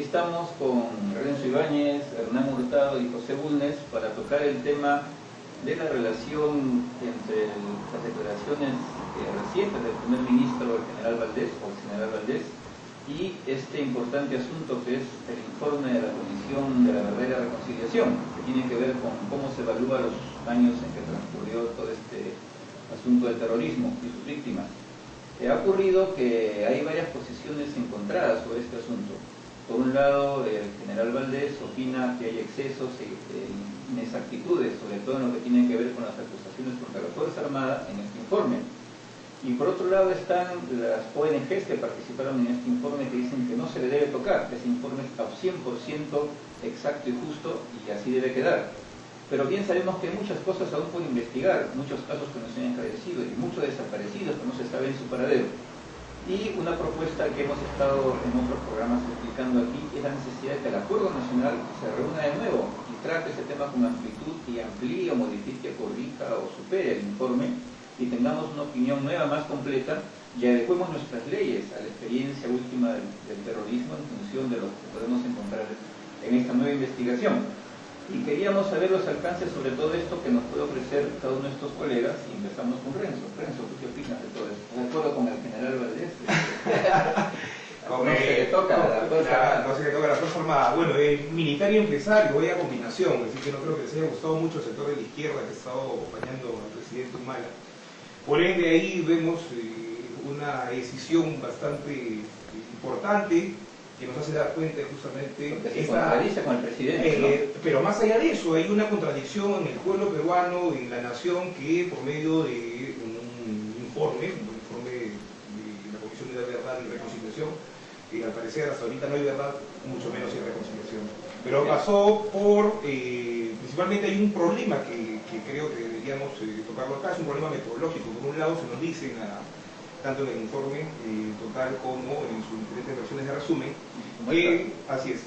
estamos con Renzo Ibáñez, Hernán Hurtado y José Bulnes para tocar el tema de la relación entre las declaraciones recientes del primer ministro, el general Valdés, o el general Valdés, y este importante asunto que es el informe de la Comisión de la Verdadera Reconciliación, que tiene que ver con cómo se evalúa los años en que transcurrió todo este asunto del terrorismo y sus víctimas. Ha ocurrido que hay varias posiciones encontradas sobre este asunto. Por un lado, el general Valdés opina que hay excesos e inexactitudes, sobre todo en lo que tiene que ver con las acusaciones contra la Fuerza Armada en este informe. Y por otro lado están las ONGs que participaron en este informe que dicen que no se le debe tocar, que ese informe está 100% exacto y justo y así debe quedar. Pero bien sabemos que hay muchas cosas aún por investigar, muchos casos que no se han esclarecido y muchos desaparecidos que no se sabe en su paradero. Y una propuesta que hemos estado en otros programas explicando aquí es la necesidad de que el Acuerdo Nacional se reúna de nuevo y trate ese tema con amplitud y amplíe o modifique, corrija o supere el informe y tengamos una opinión nueva, más completa, y adecuemos nuestras leyes a la experiencia última del terrorismo en función de lo que podemos encontrar en esta nueva investigación. Y queríamos saber los alcances sobre todo esto que nos puede ofrecer cada uno de estos colegas, y empezamos con Renzo. Renzo, ¿tú qué opinas de todo esto? ¿De acuerdo con el general Valdés? No se le toca la Fuerza Armada. Bueno, militar y empresario, vaya combinación, así que no creo que les haya gustado mucho el sector de la izquierda que ha estado acompañando al presidente Humala. Por ende, ahí vemos una decisión bastante importante que nos hace dar cuenta justamente que se contradice con el presidente, ¿no? Pero más allá de eso, hay una contradicción en el pueblo peruano, en la nación, que por medio de un informe de la Comisión de Verdad y Reconciliación, que al parecer hasta ahorita no hay verdad, mucho menos hay reconciliación. Pero pasó por, principalmente hay un problema que creo que deberíamos tocarlo acá, es un problema metodológico. Por un lado se nos dicen, tanto en el informe total como en sus diferentes versiones de resumen, así es.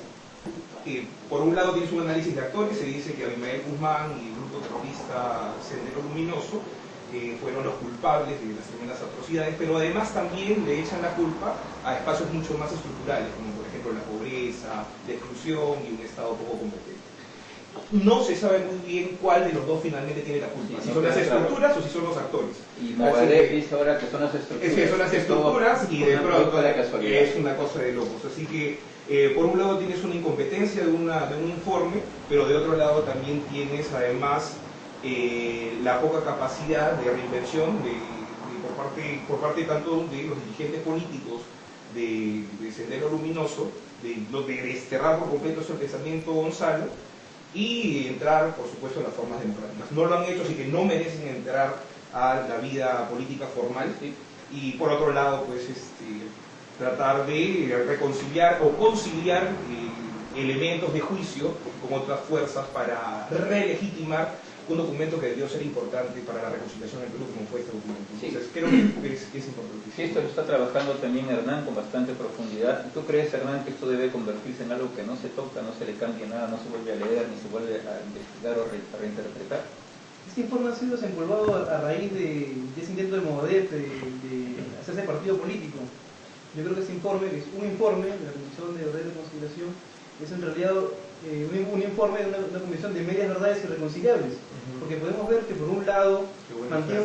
Por un lado tienes un análisis de actores, se dice que Abimael Guzmán y el grupo terrorista Sendero Luminoso fueron los culpables de las tremendas atrocidades, pero además también le echan la culpa a espacios mucho más estructurales, como por ejemplo la pobreza, la exclusión y un Estado poco competente. No se sabe muy bien cuál de los dos finalmente tiene la culpa, si son las estructuras o si son los actores. Y Movadef dice ahora que son las estructuras. Es que son las estructuras y de pronto es una cosa de locos. Así que por un lado tienes una incompetencia de un informe, pero de otro lado también tienes además la poca capacidad de reinvención por parte tanto de los dirigentes políticos de Sendero Luminoso, de desterrar por completo ese pensamiento Gonzalo y entrar, por supuesto, en las formas democráticas. No lo han hecho, así que no merecen entrar a la vida política formal. ¿Sí? Y por otro lado, pues tratar de reconciliar o conciliar elementos de juicio con otras fuerzas para relegitimar un documento que debió ser importante para la reconciliación en Perú, como fue este documento. Entonces, creo que es importante. Sí, esto lo está trabajando también Hernán con bastante profundidad. ¿Tú crees, Hernán, que esto debe convertirse en algo que no se toca, no se le cambia nada, no se vuelve a leer, ni se vuelve a investigar o a reinterpretar? Este informe ha sido desempolvado a raíz de ese intento de Movadef de hacerse partido político. Yo creo que este informe, que es un informe de la Comisión de Verdad y Reconciliación, es en realidad un informe de una comisión de medias verdades irreconciliables. Porque podemos ver que por un lado mantiene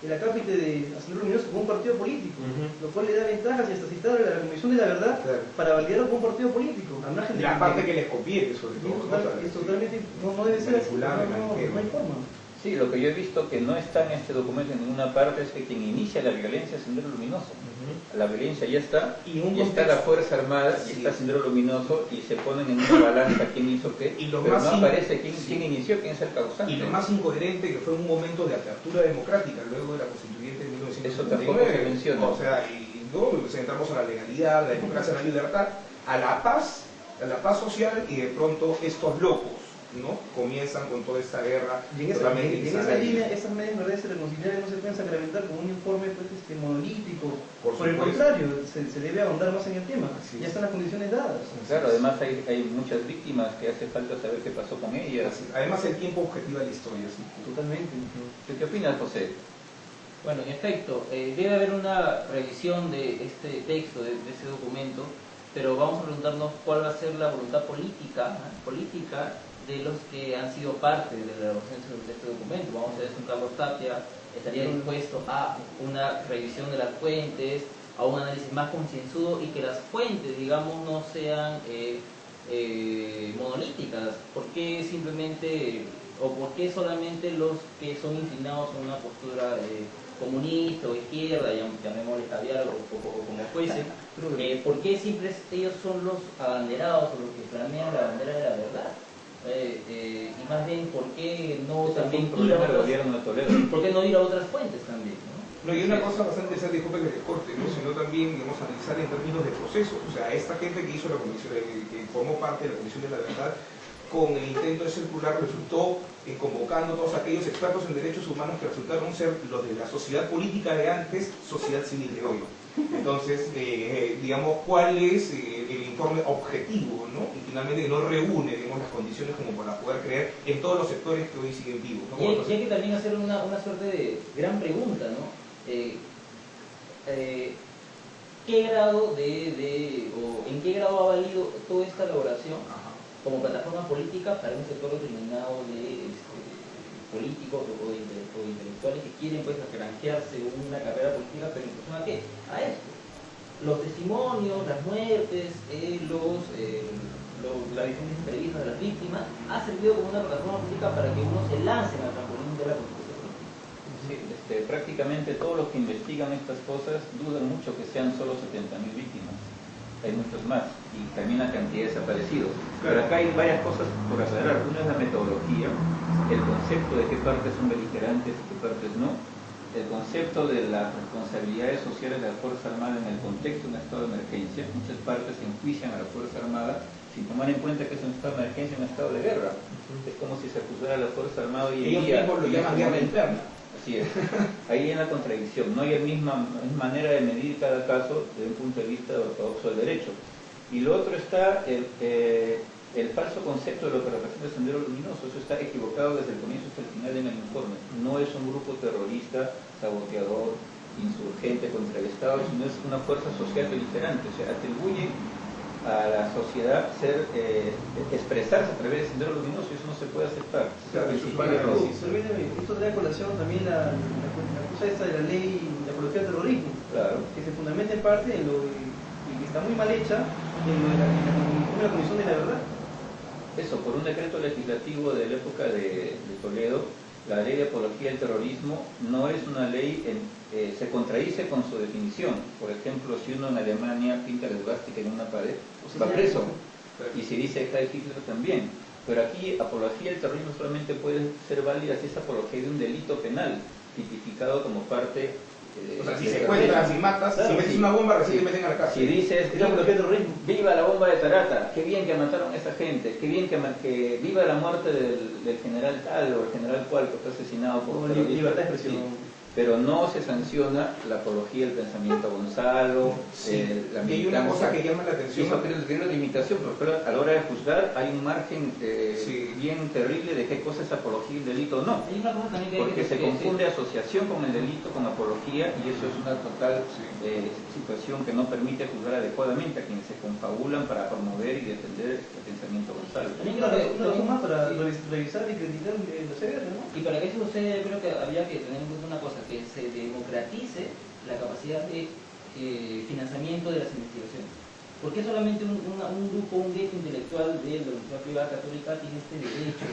el acápite de Sendero Luminoso como un partido político, lo cual le da ventajas y hasta citar a la Comisión de la Verdad para validarlo como un partido político. Al margen de la parte que les conviene, sobre todo. Totalmente, no debe ser así, no hay forma. Sí, lo que yo he visto que no está en este documento en ninguna parte es que quien inicia la violencia es Sendero Luminoso. La violencia ya está, y está la Fuerza Armada, y está Sendero Luminoso, y se ponen en una balanza quién hizo qué, pero no aparece quién inició, quién es el causante. Y lo más incoherente que fue un momento de apertura democrática luego de la constituyente de 1979. Eso tampoco se menciona. O sea, nos entramos a la legalidad, a la democracia, a la libertad, a la paz social, y de pronto estos locos, ¿no?, comienzan con toda esta guerra. Y en esa línea, esas medias verdades reconciliables no se pueden sacramentar con un informe monolítico. Por el contrario, se debe ahondar más en el tema. Ya están las condiciones dadas. Claro, además hay muchas víctimas que hace falta saber qué pasó con ellas. Además el tiempo objetiva la historia. Totalmente. ¿Qué opinas, José? Bueno, en efecto, debe haber una revisión de este texto, de ese documento, pero vamos a preguntarnos cuál va a ser la voluntad política, ¿no? política de los que han sido parte de la elaboración de este documento. Vamos a ver si un Carlos Tapia estaría dispuesto a una revisión de las fuentes, a un análisis más concienzudo y que las fuentes, digamos, no sean monolíticas. ¿Por qué simplemente, o por qué solamente los que son inclinados a una postura comunista o izquierda, llamémosle caviar o como fuese, por qué siempre ellos son los abanderados o los que planean la bandera de la verdad? Y más bien, ¿por qué no también ir a otras, gobierno de Toledo? ¿por qué no ir a otras fuentes también? No, y una cosa bastante interesante, disculpe que le corte, ¿no? Sino también, digamos, analizar en términos de procesos. O sea, esta gente que hizo la comisión, que formó parte de la Comisión de la Verdad, con el intento de circular, resultó convocando a todos aquellos expertos en derechos humanos que resultaron ser los de la sociedad política de antes, sociedad civil de hoy. Entonces, digamos, ¿cuál es el informe objetivo, ¿no? Y finalmente no reúne, digamos, las condiciones como para poder creer en todos los sectores que hoy siguen vivos, ¿no? Y hay que también hacer una suerte de gran pregunta, ¿no? ¿Qué grado o en qué grado ha valido toda esta elaboración como plataforma política para un sector determinado de políticos o intelectuales que quieren pues granjearse una carrera política, pero en función a qué? A esto. Los testimonios, las muertes, las diferentes entrevistas de las víctimas ha servido como una plataforma política para que uno se lance al trampolín de la constitución. Sí, prácticamente todos los que investigan estas cosas dudan mucho que sean solo 70.000 víctimas. Hay muchos más y también la cantidad de desaparecidos. Pero acá hay varias cosas por aclarar. Una es la metodología, el concepto de qué partes son beligerantes y qué partes no, el concepto de las responsabilidades sociales de la Fuerza Armada en el contexto de un estado de emergencia. Muchas partes enjuician a la Fuerza Armada sin tomar en cuenta que es un estado de emergencia, un estado de guerra. Es como si se acusara a la Fuerza Armada y ellos mismos lo llaman guerra interna. Así es. Ahí hay una contradicción. No hay la misma manera de medir cada caso desde un punto de vista ortodoxo del derecho. Y lo otro está el falso concepto de lo que representa el Sendero Luminoso. Eso está equivocado desde el comienzo hasta el final en el informe. No es un grupo terrorista, saboteador, insurgente contra el Estado, sino es una fuerza social beligerante. O sea, atribuye a la sociedad expresarse a través del Sendero Luminoso, y eso no se puede aceptar. Permíteme, esto trae a colación también la cosa esta de la ley de apología del terrorismo, claro, que se fundamenta en parte en lo y que está muy mal hecha en lo de la Comisión de la Verdad. Eso, por un decreto legislativo de la época de Toledo, la ley de apología del terrorismo no es una ley, se contradice con su definición. Por ejemplo, si uno en Alemania pinta la esvástica en una pared, va preso. Y si dice Heil Hitler también. Pero aquí apología del terrorismo solamente puede ser válida si es apología de un delito penal, tipificado como parte o sea, si secuestras, si matas, claro, si metes una bomba, recién te meten a la cárcel. Si dices, viva la bomba de Tarata, qué bien que mataron a esa gente, qué bien que viva la muerte del general tal o el general cual que fue asesinado por libertad de expresión. Sí. Pero no se sanciona la apología del pensamiento Gonzalo, la y hay una cosa que llama la atención. Eso tiene una limitación, pero a la hora de juzgar hay un margen bien terrible de qué cosa es apología y delito o no. Hay una cosa también porque se confunde asociación con el delito con apología, y eso es una total situación que no permite juzgar adecuadamente a quienes se confabulan para promover y defender el pensamiento Gonzalo. También una razón más para revisar y criticar los CBR, ¿no? Y para que eso suceda, yo creo que había que tener en cuenta una cosa, que se democratice la capacidad de financiamiento de las investigaciones. ¿Por qué solamente un grupo, un grupo intelectual de la Universidad Privada Católica tiene este derecho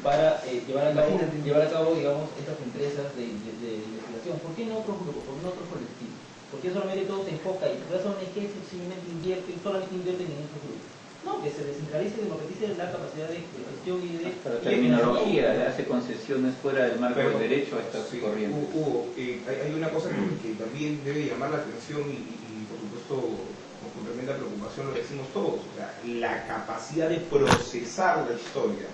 para llevar a cabo, digamos, estas empresas de investigación? ¿Por qué no otros grupos? ¿Por qué no otros colectivos? ¿Por qué solamente todo se enfoca y por qué solamente solamente invierten en estos grupos? No, que se descentralice y democratice la capacidad de gestión y de... La terminología le hace concesiones fuera del marco del derecho a estas corrientes. Hugo, hay una cosa que también debe llamar la atención y por supuesto con tremenda preocupación lo decimos todos, o sea, la capacidad de procesar la historia,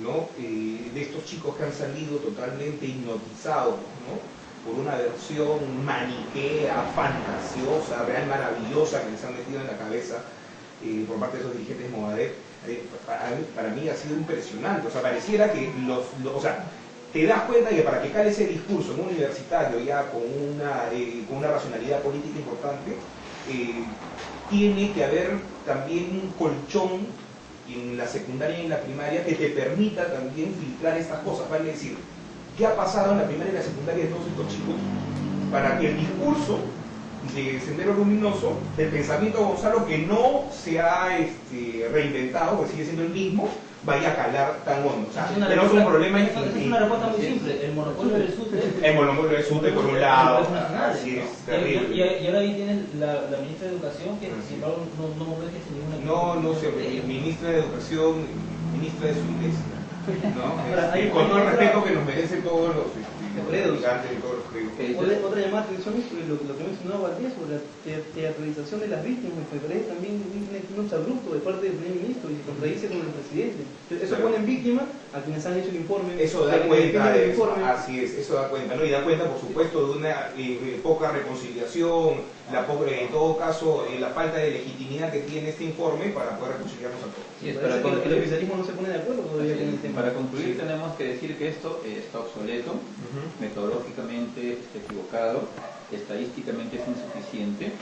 ¿no? De estos chicos que han salido totalmente hipnotizados, ¿no? Por una versión maniquea, fantasiosa, real maravillosa que les han metido en la cabeza por parte de esos dirigentes Movadef. Para mí ha sido impresionante, o sea, pareciera que te das cuenta que para que cale ese discurso en un universitario ya con una racionalidad política importante, tiene que haber también un colchón en la secundaria y en la primaria que te permita también filtrar estas cosas, vale decir, ¿qué ha pasado en la primaria y la secundaria de todos estos chicos para que el discurso de Sendero Luminoso, del pensamiento de Gonzalo, que no se ha reinventado, que sigue siendo el mismo, vaya a calar tan hondo? O sea, tenemos un problema Es una respuesta muy simple. El monopolio del SUTE. El monopolio del SUTE por un lado. Así es, terrible. Y ahora ahí tienes la ministra de Educación, que sin embargo no ejerce ninguna. No sé, ministra de Educación, ministra de su iglesia. ¿No? Ahora, Con todo el respeto que nos merecen todos los credos. gigantes y todos los credos. Otra llamada de atención es lo que mencionaba Valdés sobre la teatralización de las víctimas, me parece también un exabrupto de parte del primer ministro y se contradice con el presidente. Entonces, eso Claro. pone en víctima a quienes han hecho el informe. Eso da que cuenta, depende del informe. así es, eso da cuenta, ¿no? Y da cuenta, por supuesto, de una poca reconciliación, en todo caso, la falta de legitimidad que tiene este informe para poder reconciliarnos a todos. Sí, Parece que el oficialismo no se pone de acuerdo todavía con el tema. Para concluir, tenemos que decir que esto está obsoleto, metodológicamente está equivocado, estadísticamente es insuficiente,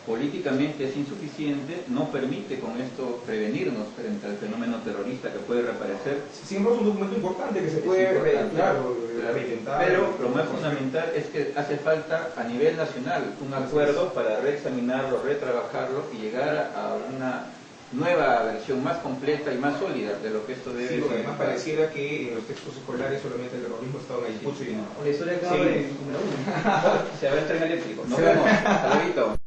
políticamente es insuficiente, no permite con esto prevenirnos frente al fenómeno terrorista que puede reaparecer. Siempre es un documento importante que se puede reinventar. Pero lo más fundamental es que hace falta a nivel nacional un acuerdo para reexaminarlo, retrabajarlo y llegar a una nueva versión más completa y más sólida de lo que esto debe Sí, porque ser. además pareciera que en los textos escolares solamente el terrorismo estaba en Ayacucho y en... La historia acaba Sí. en número 1. Se va el tren eléctrico. Nos vemos. Hasta luego.